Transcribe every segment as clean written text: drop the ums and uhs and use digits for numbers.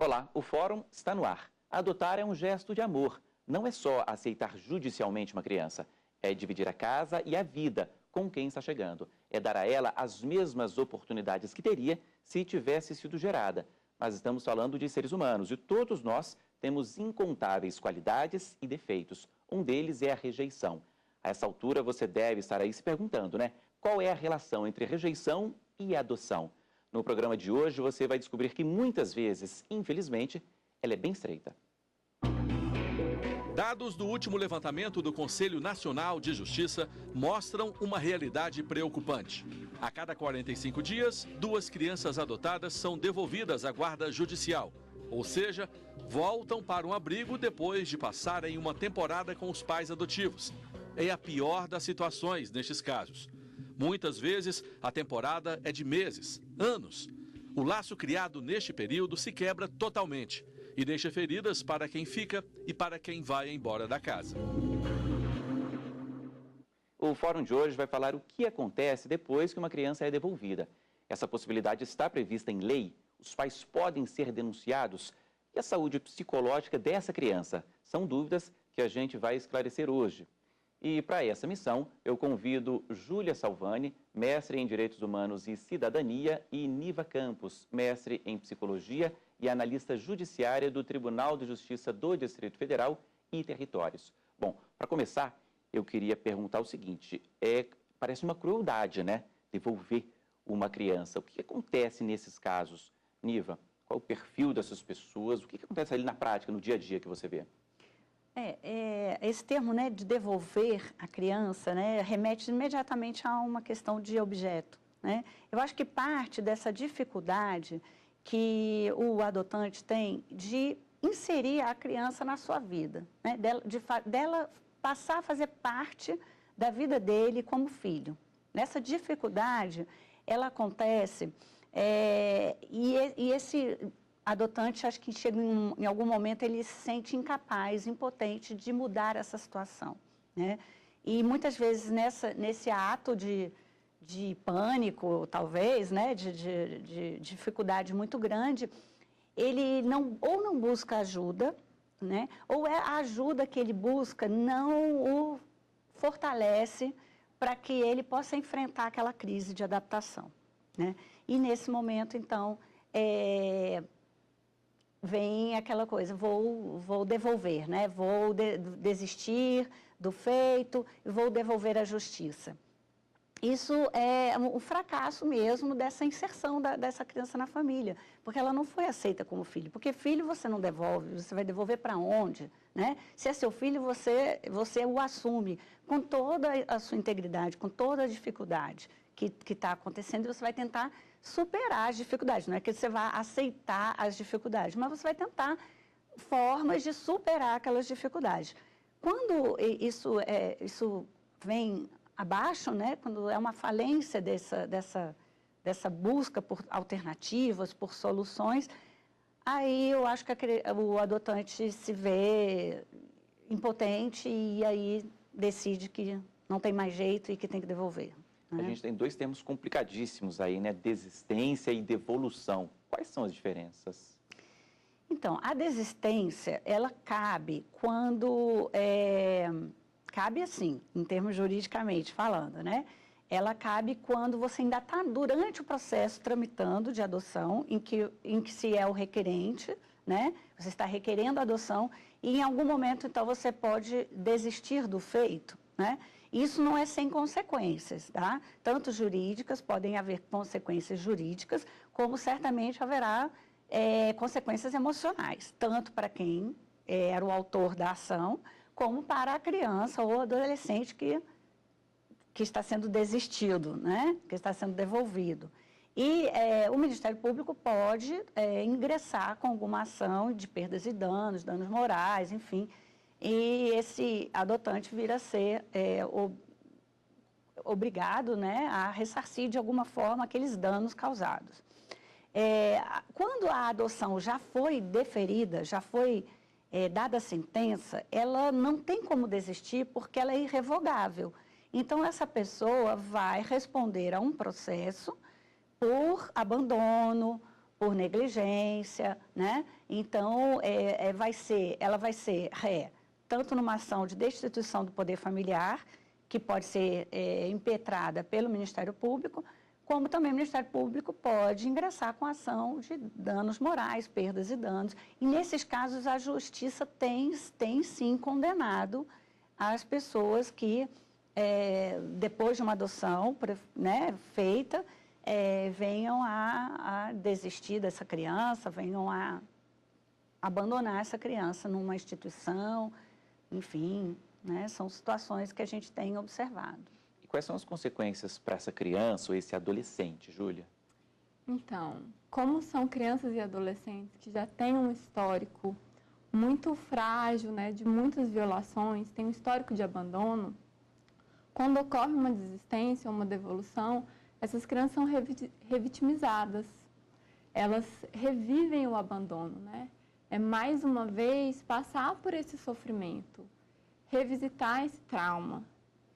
Olá, o Fórum está no ar. Adotar é um gesto de amor. Não é só aceitar judicialmente uma criança. É dividir a casa e a vida com quem está chegando. É dar a ela as mesmas oportunidades que teria se tivesse sido gerada. Mas estamos falando de seres humanos e todos nós temos incontáveis qualidades e defeitos. Um deles é a rejeição. A essa altura você deve estar aí se perguntando, né? Qual é a relação entre rejeição e adoção? No programa de hoje você vai descobrir que muitas vezes, infelizmente, ela é bem estreita. Dados do último levantamento do Conselho Nacional de Justiça mostram uma realidade preocupante. A cada 45 dias, 2 crianças adotadas são devolvidas à guarda judicial. Ou seja, voltam para um abrigo depois de passarem uma temporada com os pais adotivos. É a pior das situações nestes casos. Muitas vezes, a temporada é de meses, anos. O laço criado neste período se quebra totalmente e deixa feridas para quem fica e para quem vai embora da casa. O Fórum de hoje vai falar o que acontece depois que uma criança é devolvida. Essa possibilidade está prevista em lei? Os pais podem ser denunciados? E a saúde psicológica dessa criança? São dúvidas que a gente vai esclarecer hoje. E para essa missão, eu convido Júlia Salvani, mestre em Direitos Humanos e Cidadania, e Niva Campos, mestre em Psicologia e analista judiciária do Tribunal de Justiça do Distrito Federal e Territórios. Bom, para começar, eu queria perguntar o seguinte, parece uma crueldade, né? Devolver uma criança. O que acontece nesses casos? Niva, qual é o perfil dessas pessoas? O que acontece ali na prática, no dia a dia que você vê? Esse termo, né, de devolver a criança, né, remete imediatamente a uma questão de objeto, né? Eu acho que parte dessa dificuldade que o adotante tem de inserir a criança na sua vida, né, dela passar a fazer parte da vida dele como filho. Nessa dificuldade, ela acontece e esse adotante, acho que chega em algum momento, ele se sente incapaz, impotente de mudar essa situação, né? E muitas vezes nesse ato de pânico, talvez, né, de dificuldade muito grande, ele ou não busca ajuda, né, ou a ajuda que ele busca não o fortalece para que ele possa enfrentar aquela crise de adaptação, né? E nesse momento, então, vem aquela coisa, vou devolver, né? Vou desistir do feito, vou devolver à justiça. Isso é um fracasso mesmo dessa inserção dessa criança na família, porque ela não foi aceita como filho. Porque filho você não devolve, você vai devolver para onde, né? Se é seu filho, você o assume com toda a sua integridade, com toda a dificuldade que está acontecendo, e você vai tentar superar as dificuldades. Não é que você vai aceitar as dificuldades, mas você vai tentar formas de superar aquelas dificuldades. Quando isso vem abaixo, né, quando é uma falência dessa busca por alternativas, por soluções, aí eu acho que o adotante se vê impotente e aí decide que não tem mais jeito e que tem que devolver. A gente tem 2 termos complicadíssimos aí, né? Desistência e devolução. Quais são as diferenças? Então, a desistência, ela cabe quando... cabe assim, em termos juridicamente falando, né? Ela cabe quando você ainda está durante o processo tramitando de adoção, em que se é o requerente, né? Você está requerendo a adoção e em algum momento, então, você pode desistir do feito, né? Isso não é sem consequências, tá? Tanto jurídicas, podem haver consequências jurídicas, como certamente haverá consequências emocionais, tanto para quem era o autor da ação, como para a criança ou adolescente que está sendo desistido, né? Que está sendo devolvido. E o Ministério Público pode ingressar com alguma ação de perdas e danos morais, enfim, e esse adotante vir a ser obrigado, né, a ressarcir de alguma forma aqueles danos causados. Quando a adoção já foi deferida, já foi dada a sentença, ela não tem como desistir porque ela é irrevogável. Então, essa pessoa vai responder a um processo por abandono, por negligência, né? Então, ela vai ser ré, tanto numa ação de destituição do poder familiar, que pode ser impetrada pelo Ministério Público, como também o Ministério Público pode ingressar com ação de danos morais, perdas e danos. E, nesses casos, a Justiça tem sim condenado as pessoas que, depois de uma adoção, né, feita, venham a desistir dessa criança, venham a abandonar essa criança numa instituição, enfim, né, são situações que a gente tem observado. E quais são as consequências para essa criança ou esse adolescente, Júlia? Então, como são crianças e adolescentes que já têm um histórico muito frágil, né, de muitas violações, tem um histórico de abandono, quando ocorre uma desistência ou uma devolução, essas crianças são revitimizadas, elas revivem o abandono, né? É mais uma vez passar por esse sofrimento, revisitar esse trauma,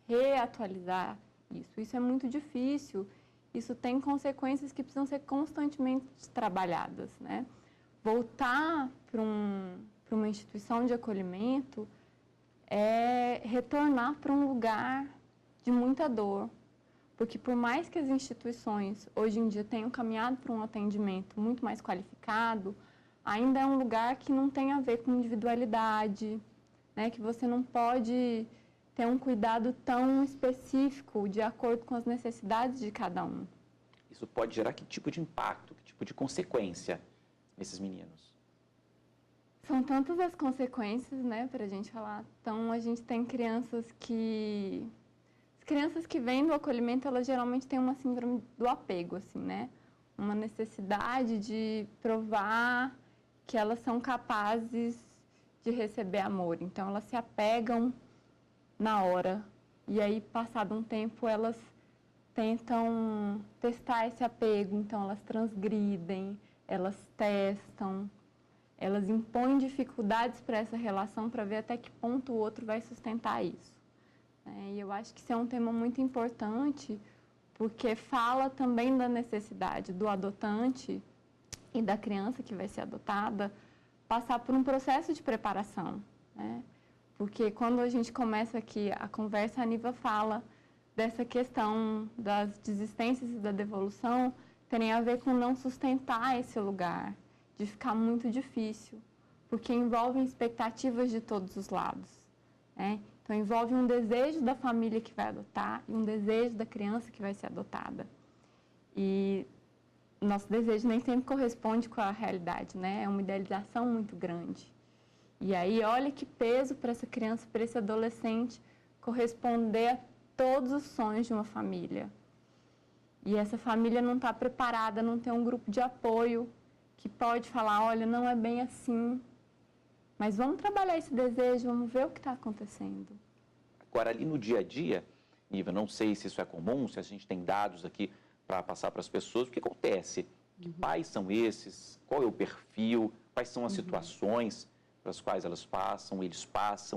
reatualizar isso. Isso é muito difícil, isso tem consequências que precisam ser constantemente trabalhadas, né? Voltar para uma instituição de acolhimento é retornar para um lugar de muita dor. Porque por mais que as instituições hoje em dia tenham caminhado para um atendimento muito mais qualificado, ainda é um lugar que não tem a ver com individualidade, né? Que você não pode ter um cuidado tão específico de acordo com as necessidades de cada um. Isso pode gerar que tipo de impacto, que tipo de consequência nesses meninos? São tantas as consequências, né, para a gente falar. Então, a gente tem crianças que... As crianças que vêm do acolhimento, elas geralmente têm uma síndrome do apego, assim, né? Uma necessidade de provar que elas são capazes de receber amor. Então, elas se apegam na hora. E aí, passado um tempo, elas tentam testar esse apego. Então, elas transgridem, elas testam, elas impõem dificuldades para essa relação para ver até que ponto o outro vai sustentar isso. E eu acho que isso é um tema muito importante, porque fala também da necessidade do adotante e da criança que vai ser adotada passar por um processo de preparação, né? Porque quando a gente começa aqui a conversa, a Niva fala dessa questão das desistências e da devolução terem a ver com não sustentar esse lugar, de ficar muito difícil, porque envolvem expectativas de todos os lados, né? Então, envolve um desejo da família que vai adotar e um desejo da criança que vai ser adotada. E nosso desejo nem sempre corresponde com a realidade, né? É uma idealização muito grande. E aí, olha que peso para essa criança, para esse adolescente, corresponder a todos os sonhos de uma família. E essa família não está preparada, não tem um grupo de apoio que pode falar, olha, não é bem assim, mas vamos trabalhar esse desejo, vamos ver o que está acontecendo. Agora, ali no dia a dia, Niva, não sei se isso é comum, se a gente tem dados aqui para passar para as pessoas, o que acontece? Que pais são esses? Qual é o perfil? Quais são as situações pelas quais eles passam?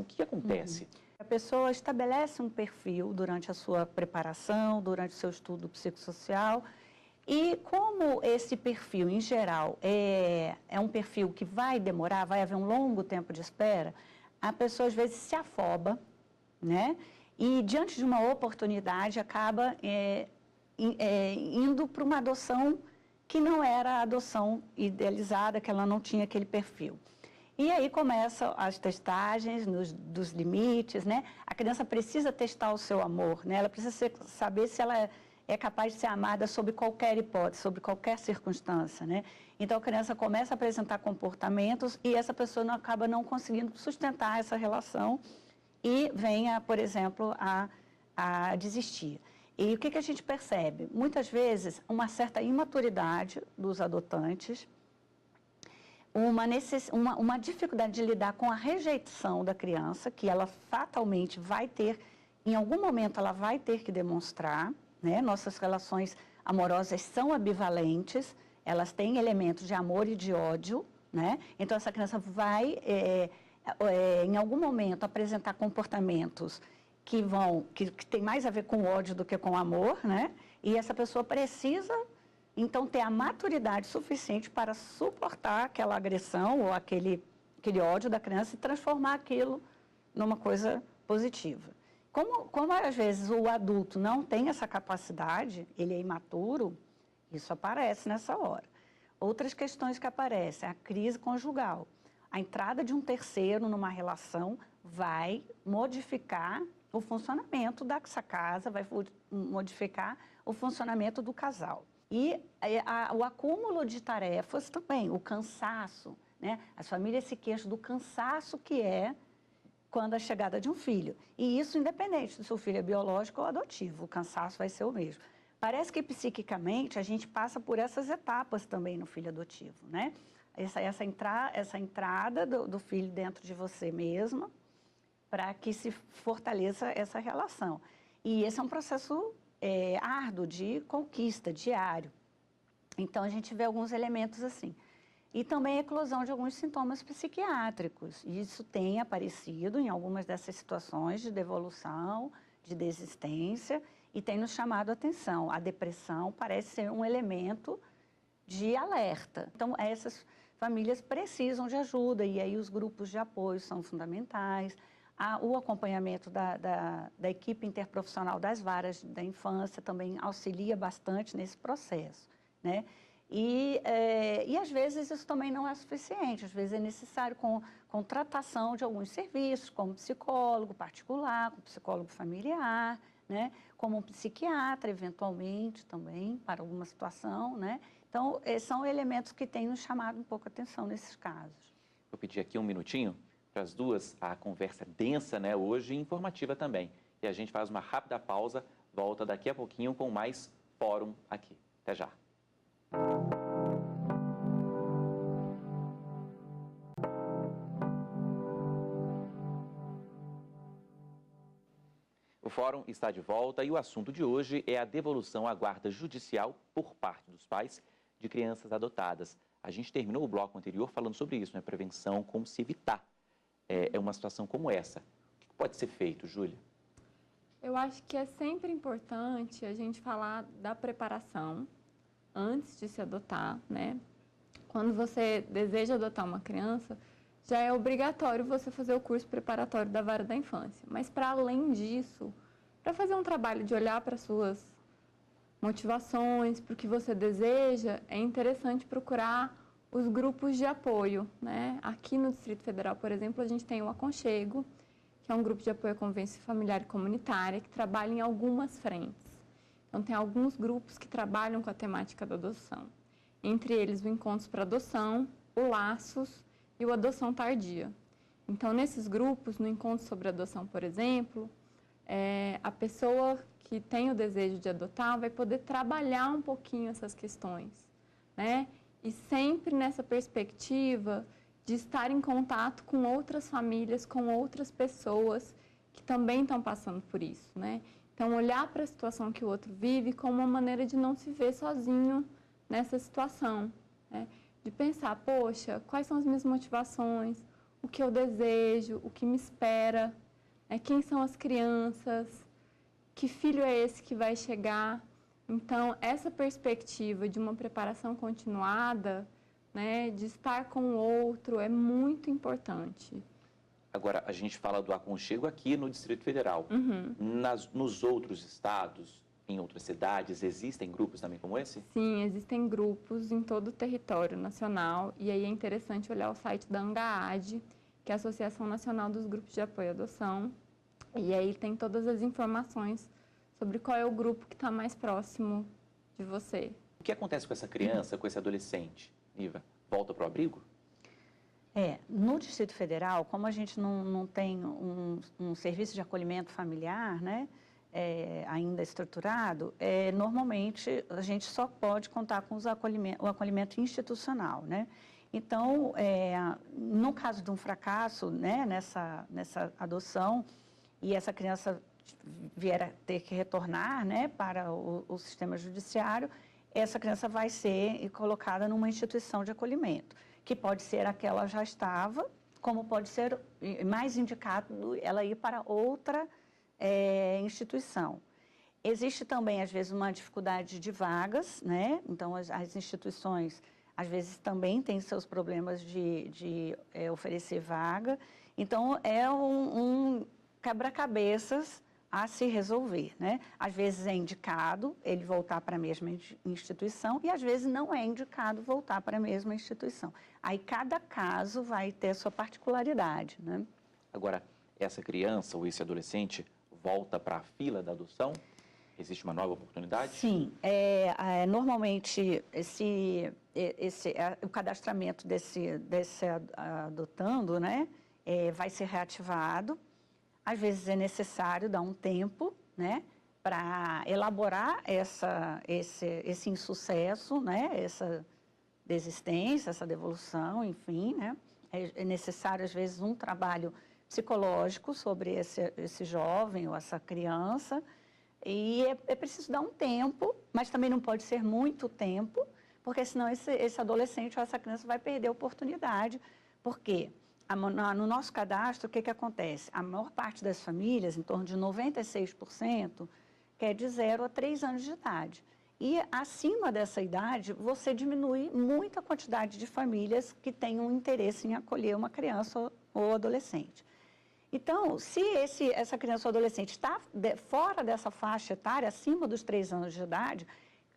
O que acontece? A pessoa estabelece um perfil durante a sua preparação, durante o seu estudo psicossocial, e como esse perfil, em geral, é um perfil que vai demorar, vai haver um longo tempo de espera, a pessoa, às vezes, se afoba, né? E, diante de uma oportunidade, acaba indo para uma adoção que não era a adoção idealizada, que ela não tinha aquele perfil. E aí começam as testagens dos limites, né? A criança precisa testar o seu amor, né? Ela precisa saber se ela é capaz de ser amada sob qualquer hipótese, sob qualquer circunstância, né? Então, a criança começa a apresentar comportamentos e essa pessoa acaba não conseguindo sustentar essa relação e venha, por exemplo, a desistir. E o que a gente percebe? Muitas vezes, uma certa imaturidade dos adotantes, uma dificuldade de lidar com a rejeição da criança, que ela fatalmente vai ter, em algum momento ela vai ter que demonstrar, né? Nossas relações amorosas são ambivalentes, elas têm elementos de amor e de ódio, né? Então, essa criança vai, em algum momento, apresentar comportamentos que tem mais a ver com ódio do que com amor, né? E essa pessoa precisa então ter a maturidade suficiente para suportar aquela agressão ou aquele ódio da criança e transformar aquilo numa coisa positiva. Como às vezes o adulto não tem essa capacidade, ele é imaturo, isso aparece nessa hora. Outras questões que aparecem, a crise conjugal. A entrada de um terceiro numa relação vai modificar o funcionamento dessa casa, vai modificar o funcionamento do casal. E o acúmulo de tarefas também, o cansaço, né? As famílias se queixam do cansaço que é quando a chegada de um filho. E isso independente se o filho é biológico ou adotivo, o cansaço vai ser o mesmo. Parece que psiquicamente a gente passa por essas etapas também no filho adotivo, né? Essa entrada do filho dentro de você mesma para que se fortaleça essa relação. E esse é um processo árduo de conquista, diário. Então, a gente vê alguns elementos assim. E também a eclosão de alguns sintomas psiquiátricos. Isso tem aparecido em algumas dessas situações de devolução, de desistência, e tem nos chamado a atenção. A depressão parece ser um elemento de alerta. Então, essas famílias precisam de ajuda, e aí os grupos de apoio são fundamentais. O acompanhamento da equipe interprofissional das varas da infância também auxilia bastante nesse processo, né? E às vezes isso também não é suficiente, às vezes é necessário contratação de alguns serviços, como psicólogo particular, como psicólogo familiar, né? Como um psiquiatra, eventualmente, também, para alguma situação, né? Então, são elementos que têm nos chamado um pouco a atenção nesses casos. Vou pedir aqui um minutinho para as duas, a conversa é densa, né, hoje, e informativa também. E a gente faz uma rápida pausa, volta daqui a pouquinho com mais Fórum aqui. Até já. O Fórum está de volta e o assunto de hoje é a devolução à guarda judicial por parte dos pais de crianças adotadas. A gente terminou o bloco anterior falando sobre isso, né? Prevenção, como se evitar uma situação como essa. O que pode ser feito, Júlia? Eu acho que é sempre importante a gente falar da preparação antes de se adotar, né? Quando você deseja adotar uma criança, já é obrigatório você fazer o curso preparatório da vara da infância. Mas, para além disso, para fazer um trabalho de olhar para suas motivações, para o que você deseja, é interessante procurar os grupos de apoio, né? Aqui no Distrito Federal, por exemplo, a gente tem o Aconchego, que é um grupo de apoio à convivência familiar e comunitária, que trabalha em algumas frentes. Então, tem alguns grupos que trabalham com a temática da adoção. Entre eles, o Encontros para Adoção, o Laços e o Adoção Tardia. Então, nesses grupos, no Encontro sobre Adoção, por exemplo, a pessoa que tem o desejo de adotar vai poder trabalhar um pouquinho essas questões, né? E sempre nessa perspectiva de estar em contato com outras famílias, com outras pessoas que também estão passando por isso, né? Então, olhar para a situação que o outro vive como uma maneira de não se ver sozinho nessa situação, né? De pensar, poxa, quais são as minhas motivações, o que eu desejo, o que me espera, né? Quem são as crianças, que filho é esse que vai chegar. Então, essa perspectiva de uma preparação continuada, né, de estar com o outro, é muito importante. Agora, a gente fala do aconchego aqui no Distrito Federal. Uhum. Nos outros estados, em outras cidades, existem grupos também como esse? Sim, existem grupos em todo o território nacional. E aí é interessante olhar o site da ANGAAD, que é a Associação Nacional dos Grupos de Apoio à Adoção. E aí tem todas as informações sobre qual é o grupo que está mais próximo de você. O que acontece com essa criança, com esse adolescente, Iva? Volta para o abrigo? No Distrito Federal, como a gente não tem um serviço de acolhimento familiar, né, ainda estruturado, normalmente a gente só pode contar com o acolhimento institucional, né? Então, no caso de um fracasso, né, nessa adoção, e essa criança vier a ter que retornar, né, para o sistema judiciário, essa criança vai ser colocada numa instituição de acolhimento, que pode ser a que ela já estava, como pode ser mais indicado ela ir para outra instituição. Existe também, às vezes, uma dificuldade de vagas, né? Então, as instituições, às vezes, também têm seus problemas de oferecer vaga. Então, é um quebra-cabeças a se resolver, né? Às vezes é indicado ele voltar para a mesma instituição e às vezes não é indicado voltar para a mesma instituição. Aí cada caso vai ter a sua particularidade, né? Agora, essa criança ou esse adolescente volta para a fila da adoção? Existe uma nova oportunidade? Sim, normalmente o cadastramento desse adotando, né, vai ser reativado. Às vezes é necessário dar um tempo, né, para elaborar esse insucesso, né, essa desistência, essa devolução, enfim, né. É necessário, às vezes, um trabalho psicológico sobre esse jovem ou essa criança. E é preciso dar um tempo, mas também não pode ser muito tempo, porque senão esse adolescente ou essa criança vai perder a oportunidade. Por quê? No nosso cadastro, o que acontece? A maior parte das famílias, em torno de 96%, quer de 0 a 3 anos de idade. E acima dessa idade, você diminui muito a quantidade de famílias que tenham interesse em acolher uma criança ou adolescente. Então, se essa criança ou adolescente está fora dessa faixa etária, acima dos 3 anos de idade,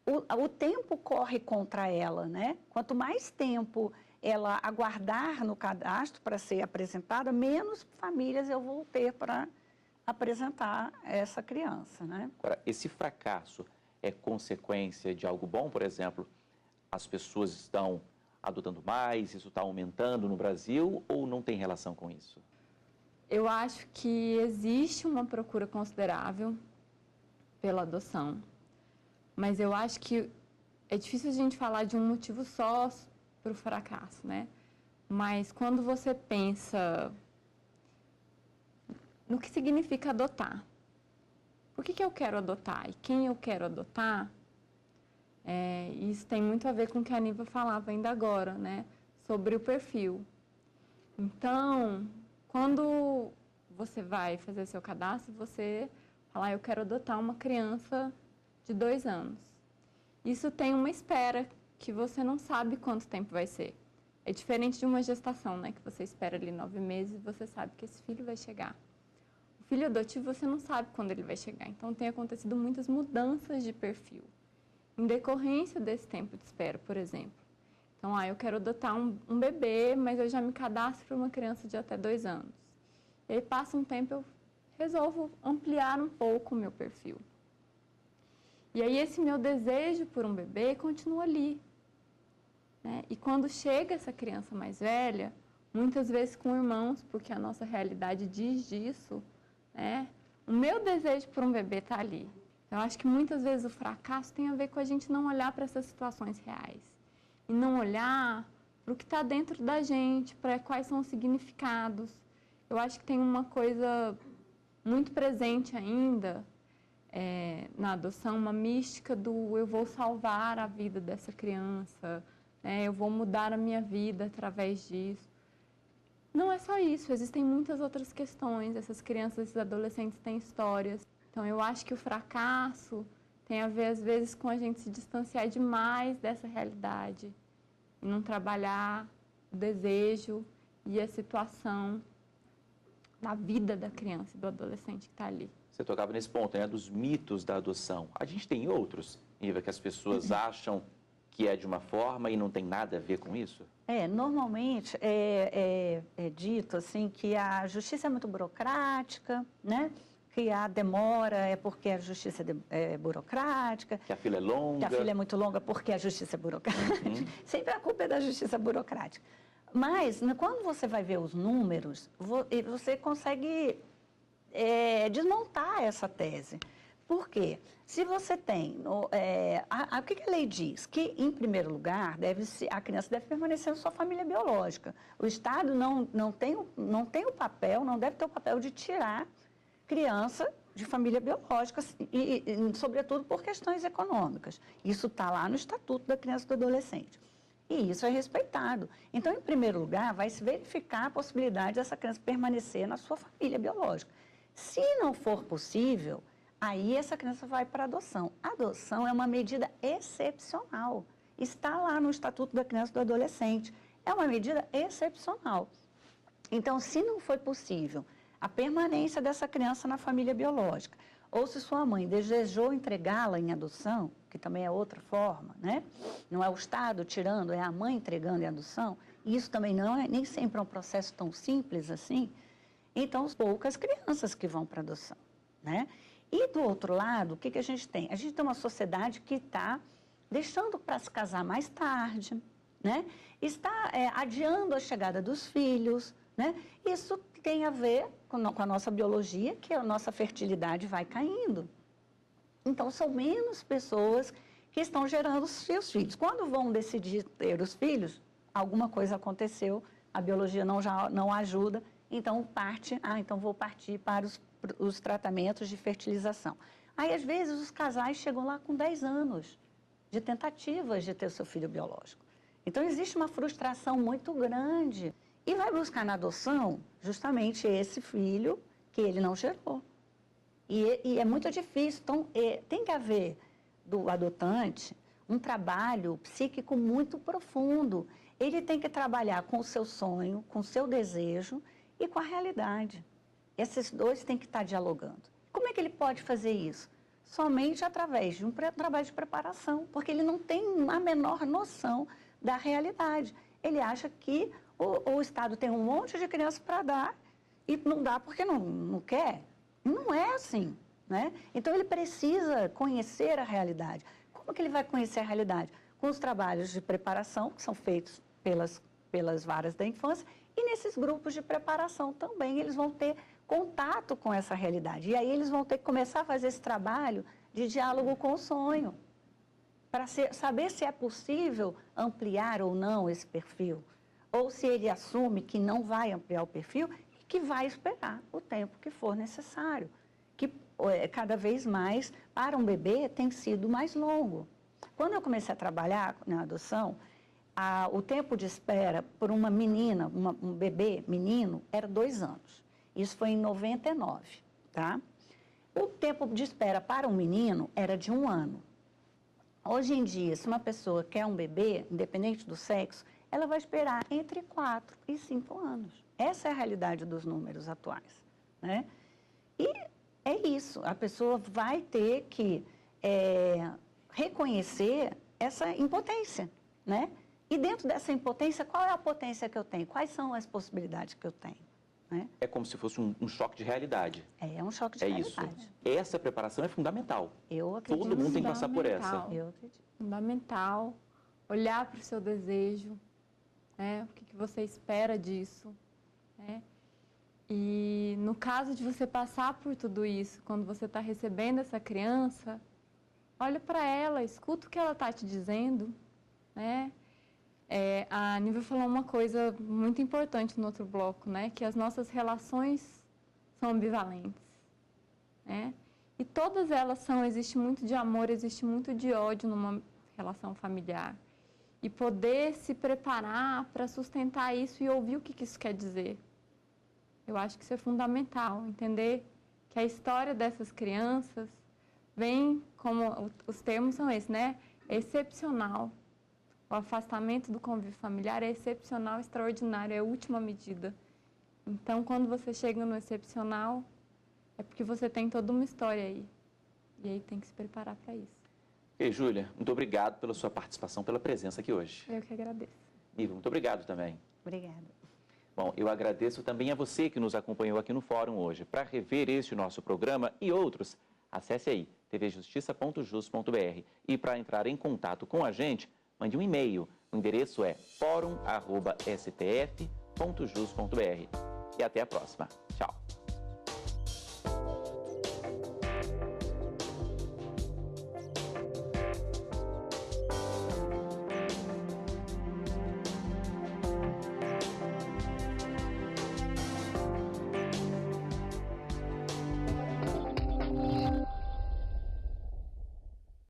o tempo corre contra ela, né? Quanto mais tempo ela aguardar no cadastro para ser apresentada, menos famílias eu vou ter para apresentar essa criança, né? Agora, esse fracasso é consequência de algo bom? Por exemplo, as pessoas estão adotando mais, isso está aumentando no Brasil ou não tem relação com isso? Eu acho que existe uma procura considerável pela adoção, mas eu acho que é difícil a gente falar de um motivo só para o fracasso, né? Mas quando você pensa no que significa adotar, por que eu quero adotar e quem eu quero adotar, isso tem muito a ver com o que a Niva falava ainda agora, né? Sobre o perfil. Então, quando você vai fazer seu cadastro, você fala, eu quero adotar uma criança de 2 anos. Isso tem uma espera que você não sabe quanto tempo vai ser. É diferente de uma gestação, né? Que você espera ali 9 meses e você sabe que esse filho vai chegar. O filho adotivo, você não sabe quando ele vai chegar. Então, tem acontecido muitas mudanças de perfil. Em decorrência desse tempo de espera, por exemplo. Então, eu quero adotar um bebê, mas eu já me cadastro para uma criança de até 2 anos. E aí, passa um tempo, eu resolvo ampliar um pouco o meu perfil. E aí, esse meu desejo por um bebê continua ali, né? E quando chega essa criança mais velha, muitas vezes com irmãos, porque a nossa realidade diz disso, né? O meu desejo por um bebê está ali. Eu acho que muitas vezes o fracasso tem a ver com a gente não olhar para essas situações reais. E não olhar para o que está dentro da gente, para quais são os significados. Eu acho que tem uma coisa muito presente ainda na adoção, uma mística do eu vou salvar a vida dessa criança, né? Eu vou mudar a minha vida através disso. Não é só isso, existem muitas outras questões. Essas crianças, esses adolescentes têm histórias. Então, eu acho que o fracasso tem a ver, às vezes, com a gente se distanciar demais dessa realidade e não trabalhar o desejo e a situação da vida da criança e do adolescente que está ali. Você tocava nesse ponto, né, dos mitos da adoção. A gente tem outros, Niva, que as pessoas acham que é de uma forma e não tem nada a ver com isso? Normalmente é dito assim que a justiça é muito burocrática, né? Que a demora é porque a justiça é burocrática. Que a fila é longa. Que a fila é muito longa porque a justiça é burocrática. Sempre a culpa é da justiça burocrática. Mas, quando você vai ver os números, você consegue desmontar essa tese. Por quê? Se você tem... o que a lei diz? Que, em primeiro lugar, a criança deve permanecer na sua família biológica. O Estado não tem o papel, não deve ter o papel de tirar criança de família biológica, e sobretudo por questões econômicas. Isso está lá no Estatuto da Criança e do Adolescente. E isso é respeitado. Então, em primeiro lugar, vai se verificar a possibilidade dessa criança permanecer na sua família biológica. Se não for possível, aí essa criança vai para adoção. A adoção é uma medida excepcional. Está lá no Estatuto da Criança e do Adolescente. É uma medida excepcional. Então, se não foi possível a permanência dessa criança na família biológica, ou se sua mãe desejou entregá-la em adoção, que também é outra forma, né? Não é o Estado tirando, é a mãe entregando em adoção, e isso também nem sempre é um processo tão simples assim, então poucas crianças que vão para adoção, né? E do outro lado, o que a gente tem? A gente tem uma sociedade que está deixando para se casar mais tarde, né? Está adiando a chegada dos filhos, né? Isso tem a ver com a nossa biologia, que a nossa fertilidade vai caindo. Então, são menos pessoas que estão gerando os seus filhos. Quando vão decidir ter os filhos, alguma coisa aconteceu, a biologia não ajuda, então então vou partir para os tratamentos de fertilização. Aí, às vezes, os casais chegam lá com 10 anos de tentativas de ter o seu filho biológico. Então, existe uma frustração muito grande. E vai buscar na adoção justamente esse filho que ele não gerou. E é muito difícil. Então, tem que haver do adotante um trabalho psíquico muito profundo. Ele tem que trabalhar com o seu sonho, com o seu desejo e com a realidade. Esses dois têm que estar dialogando. Como é que ele pode fazer isso? Somente através de um trabalho de preparação, porque ele não tem a menor noção da realidade. Ele acha que o Estado tem um monte de crianças para dar e não dá porque não quer. Não é assim, né? Então, ele precisa conhecer a realidade. Como que ele vai conhecer a realidade? Com os trabalhos de preparação, que são feitos pelas varas da infância, e nesses grupos de preparação também eles vão ter contato com essa realidade. E aí eles vão ter que começar a fazer esse trabalho de diálogo com o sonho, para saber se é possível ampliar ou não esse perfil, ou se ele assume que não vai ampliar o perfil e que vai esperar o tempo que for necessário, que cada vez mais, para um bebê, tem sido mais longo. Quando eu comecei a trabalhar na adoção, o tempo de espera por uma menina, um bebê menino, era 2 anos. Isso foi em 99, tá? O tempo de espera para um menino era de 1 ano. Hoje em dia, se uma pessoa quer um bebê, independente do sexo, ela vai esperar entre 4 e 5 anos. Essa é a realidade dos números atuais, né? E é isso, a pessoa vai ter que reconhecer essa impotência, né? E dentro dessa impotência, qual é a potência que eu tenho? Quais são as possibilidades que eu tenho? Né? É como se fosse um choque de realidade. É um choque de realidade. Isso. Essa preparação é fundamental. Eu acredito. Todo mundo tem que passar por essa. Eu acredito. Fundamental. Olhar para o seu desejo, né? O que você espera disso, né? E no caso de você passar por tudo isso, quando você está recebendo essa criança, olha para ela, escuta o que ela está te dizendo, né? A Nívia falou uma coisa muito importante no outro bloco, né? Que as nossas relações são ambivalentes, né? E todas elas existe muito de amor, existe muito de ódio numa relação familiar. E poder se preparar para sustentar isso e ouvir o que isso quer dizer. Eu acho que isso é fundamental, entender que a história dessas crianças vem, como os termos são esses, né? Excepcional. O afastamento do convívio familiar é excepcional, extraordinário, é a última medida. Então, quando você chega no excepcional, é porque você tem toda uma história aí. E aí tem que se preparar para isso. E Júlia, muito obrigado pela sua participação, pela presença aqui hoje. Eu que agradeço. Nívia, muito obrigado também. Obrigada. Bom, eu agradeço também a você que nos acompanhou aqui no Fórum hoje. Para rever este nosso programa e outros, acesse aí tvjustiça.jus.br. E para entrar em contato com a gente, mande um e-mail. O endereço é forum@stf.jus.br. E até a próxima. Tchau.